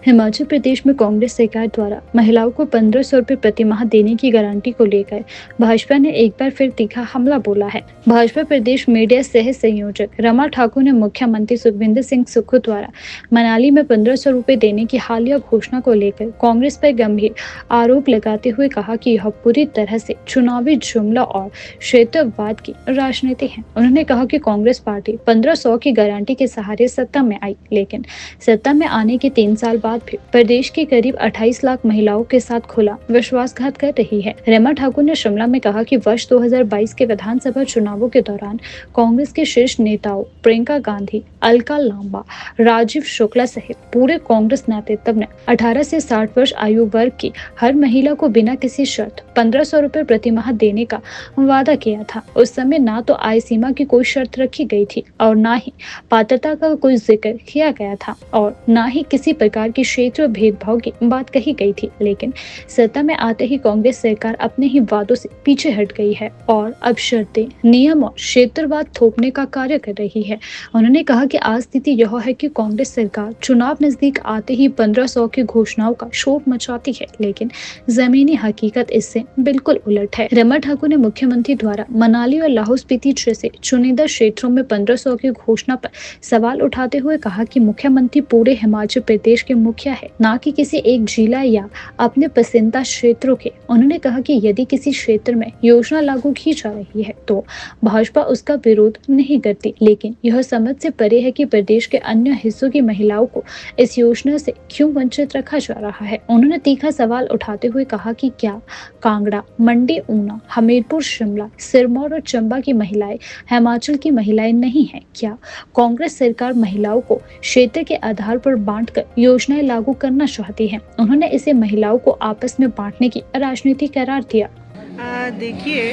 हिमाचल प्रदेश में कांग्रेस सरकार द्वारा महिलाओं को 1500 रुपए प्रति माह देने की गारंटी को लेकर भाजपा ने एक बार फिर तीखा हमला बोला है। भाजपा प्रदेश मीडिया सह संयोजक रमा ठाकुर ने मुख्यमंत्री सुखविंदर सिंह सुक्खू द्वारा मनाली में 1500 रुपए देने की हालिया घोषणा को लेकर कांग्रेस पर गंभीर आरोप लगाते हुए कहा कि यह पूरी तरह से चुनावी जुमला और क्षेत्रवाद की राजनीति है। उन्होंने कहा कि कांग्रेस पार्टी 1500 की गारंटी के सहारे सत्ता में आई, लेकिन सत्ता में आने के 3 साल बाद भी प्रदेश की करीब 28 लाख महिलाओं के साथ खुला विश्वासघात कर रही है। रमा ठाकुर ने शिमला में कहा कि वर्ष 2022 के विधानसभा चुनावों के दौरान कांग्रेस के शीर्ष नेताओं प्रियंका गांधी, अलका लांबा, राजीव शुक्ला सहित पूरे कांग्रेस नेतृत्व ने 18 से 60 वर्ष आयु वर्ग की हर महिला को बिना किसी शर्त 1500 रुपए प्रति माह देने का वादा किया था। उस समय ना तो आय सीमा की कोई शर्त रखी गई थी और ना ही पात्रता का कोई जिक्र किया गया था और ना ही किसी प्रकार की क्षेत्र भेदभाव की बात कही गई थी। लेकिन सत्ता में आते ही कांग्रेस सरकार अपने ही वादों से पीछे हट गई है और अब शर्तें, नियम और क्षेत्रवाद थोपने का कार्य कर रही है। उन्होंने कहा कि आज स्थिति यह है कि कांग्रेस सरकार चुनाव नजदीक आते ही 1500 की घोषणाओं का शोर मचाती है, लेकिन जमीनी हकीकत इससे बिल्कुल उलट है। रमा ठाकुर ने मुख्यमंत्री द्वारा मनाली और लाहौल स्पीति जैसे चुनिंदा क्षेत्रों में 1500 की घोषणा पर सवाल उठाते हुए कहा कि मुख्यमंत्री पूरे हिमाचल प्रदेश के मुखिया है, ना कि किसी एक जिला या अपने पसंदीदा क्षेत्रों के। उन्होंने कहा कि यदि किसी क्षेत्र में योजना लागू की जा रही है तो भाजपा उसका विरोध नहीं करती, लेकिन यह समझ से परे है कि प्रदेश के अन्य हिस्सों की महिलाओं को इस योजना से क्यों वंचित रखा जा रहा है। उन्होंने तीखा सवाल उठाते हुए कहा कि क्या कांगड़ा, मंडी, ऊना, हमीरपुर, शिमला, सिरमौर और चंबा की महिलाएं हिमाचल की महिलाएं नहीं है? क्या कांग्रेस सरकार महिलाओं को क्षेत्र के आधार पर बांटकर योजनाएं लागू करना चाहती है? उन्होंने इसे महिलाओं को आपस में बांटने की राजनीति करार दिया। देखिए,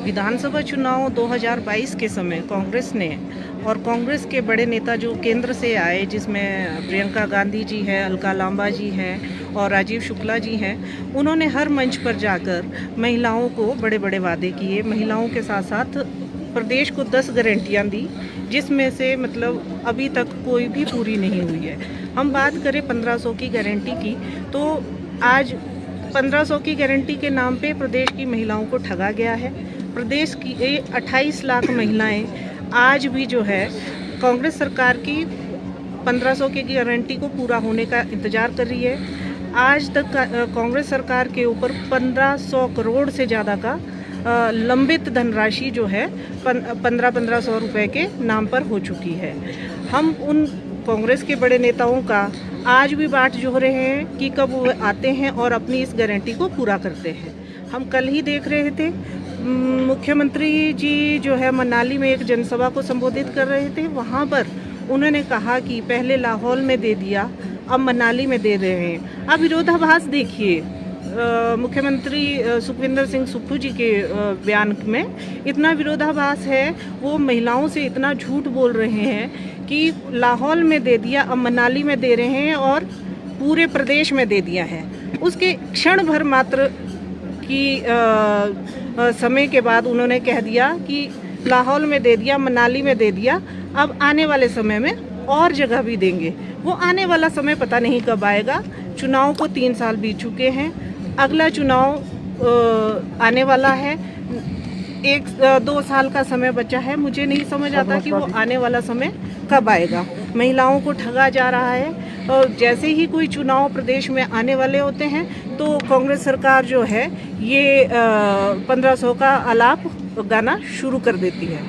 विधानसभा चुनाव 2022 के समय कांग्रेस ने और कांग्रेस के बड़े नेता जो केंद्र से आए, जिसमें प्रियंका गांधी जी है, अलका लांबा जी हैं और राजीव शुक्ला जी हैं, उन्होंने हर मंच पर जाकर महिलाओं को बड़े बड़े वादे किए। महिलाओं के साथ साथ प्रदेश को 10 गारंटियाँ दी, जिसमें से मतलब अभी तक कोई भी पूरी नहीं हुई है। हम बात करें 1500 की गारंटी की, तो आज 1500 की गारंटी के नाम पे प्रदेश की महिलाओं को ठगा गया है। प्रदेश की 28 लाख महिलाएं आज भी जो है कांग्रेस सरकार की 1500 की गारंटी को पूरा होने का इंतज़ार कर रही है। आज तक कांग्रेस सरकार के ऊपर 1500 करोड़ से ज़्यादा का लंबित धनराशि जो है 1500 रुपए के नाम पर हो चुकी है। हम उन कांग्रेस के बड़े नेताओं का आज भी बाट जोह रहे हैं कि कब वो आते हैं और अपनी इस गारंटी को पूरा करते हैं। हम कल ही देख रहे थे, मुख्यमंत्री जी जो है मनाली में एक जनसभा को संबोधित कर रहे थे। वहाँ पर उन्होंने कहा कि पहले लाहौल में दे दिया, अब मनाली में दे रहे हैं। अब विरोधाभास देखिए, मुख्यमंत्री सुखविंदर सिंह सुक्खू जी के बयान में इतना विरोधाभास है। वो महिलाओं से इतना झूठ बोल रहे हैं कि लाहौल में दे दिया, अब मनाली में दे रहे हैं और पूरे प्रदेश में दे दिया है। उसके क्षण भर मात्र की समय के बाद उन्होंने कह दिया कि लाहौल में दे दिया, मनाली में दे दिया, अब आने वाले समय में और जगह भी देंगे। वो आने वाला समय पता नहीं कब आएगा। चुनाव को 3 साल बीत चुके हैं, अगला चुनाव आने वाला है। 1-2 साल का समय बचा है। मुझे नहीं समझ आता कि वो आने वाला समय कब आएगा। महिलाओं को ठगा जा रहा है और जैसे ही कोई चुनाव प्रदेश में आने वाले होते हैं तो कांग्रेस सरकार जो है ये 1500 का आलाप गाना शुरू कर देती है।